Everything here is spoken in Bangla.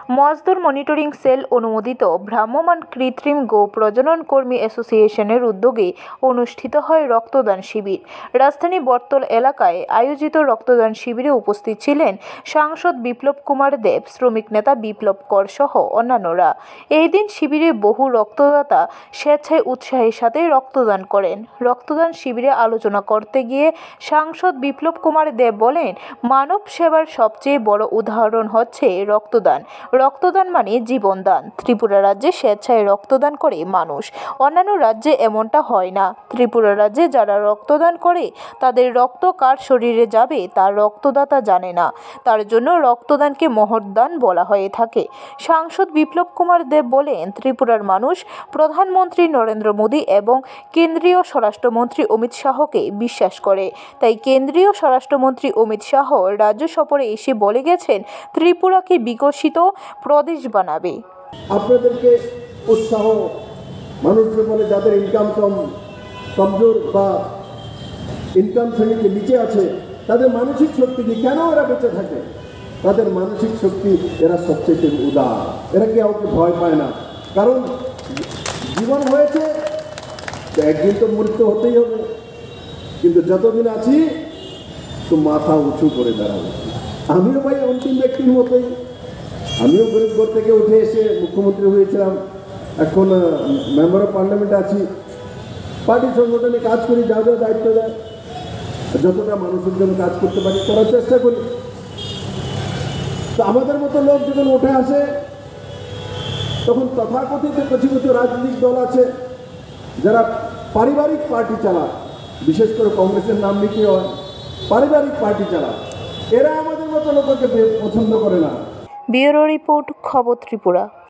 মজদুর মনিটরিং সেল অনুমোদিত ভ্রাম্যমাণ কৃত্রিম গো প্রজনন কর্মী অ্যাসোসিয়েশনের উদ্যোগে অনুষ্ঠিত হয় রক্তদান শিবির। রাজধানী বটতল এলাকায় আয়োজিত রক্তদান শিবিরে উপস্থিত ছিলেন সাংসদ বিপ্লব কুমার দেব, শ্রমিক নেতা বিপ্লব কর সহ অন্যান্যরা। এই দিন শিবিরে বহু রক্তদাতা স্বেচ্ছায় উৎসাহের সাথে রক্তদান করেন। রক্তদান শিবিরে আলোচনা করতে গিয়ে সাংসদ বিপ্লব কুমার দেব বলেন, মানব সেবার সবচেয়ে বড় উদাহরণ হচ্ছে রক্তদান। রক্তদান মানে জীবনদান। ত্রিপুরা রাজ্যে স্বেচ্ছায় রক্তদান করে মানুষ, অন্যান্য রাজ্যে এমনটা হয় না। ত্রিপুরা রাজ্যে যারা রক্তদান করে তাদের রক্ত কার শরীরে যাবে তা রক্তদাতা জানে না, তার জন্য রক্তদানকে মহৎদান বলা হয়ে থাকে। সাংসদ বিপ্লব কুমার দেব বলেন, ত্রিপুরার মানুষ প্রধানমন্ত্রী নরেন্দ্র মোদী এবং কেন্দ্রীয় স্বরাষ্ট্রমন্ত্রী অমিত শাহকে বিশ্বাস করে। তাই কেন্দ্রীয় স্বরাষ্ট্রমন্ত্রী অমিত শাহ রাজ্য সফরে এসে বলে গেছেন ত্রিপুরাকে বিকশিত প্রদেশ বানাবে। আপনাদেরকে উৎসাহ, মানুষের বলে যাদের ইনকাম কমজোর বা ইনকাম শ্রেণীতে নিচে আছে তাদের মানসিক শক্তি কি কেন এরা বেঁচে থাকে, তাদের মানসিক শক্তি এরা সবচেয়ে উদার। এরা কাউকে ভয় পায় না, কারণ জীবন হয়েছে একদিন তো মৃত্যু হতেই হবে, কিন্তু যতদিন আছি তো মাথা উঁচু করে দাঁড়াবো। আমিও ভাই অন্তিম ব্যক্তির মতোই, আমিও গরিব ঘর থেকে উঠে এসে মুখ্যমন্ত্রী হয়েছিলাম, এখন মেম্বার অফ পার্লামেন্টে আছি, পার্টি সংগঠনে কাজ করি, যা যা দায়িত্ব দেয় যতটা মানুষের জন্য কাজ করতে পারি করার চেষ্টা করি। তো আমাদের মতো লোক যখন উঠে আসে তখন তথাকথিত কিছু কিছু রাজনৈতিক দল আছে যারা পারিবারিক পার্টি চালায়, বিশেষ করে কংগ্রেসের নাম লিখে হয় পারিবারিক পার্টি চালায়, এরা আমাদের মতো লোককে পছন্দ করে না। ব্যুরো রিপোর্ট, খবর ত্রিপুরা।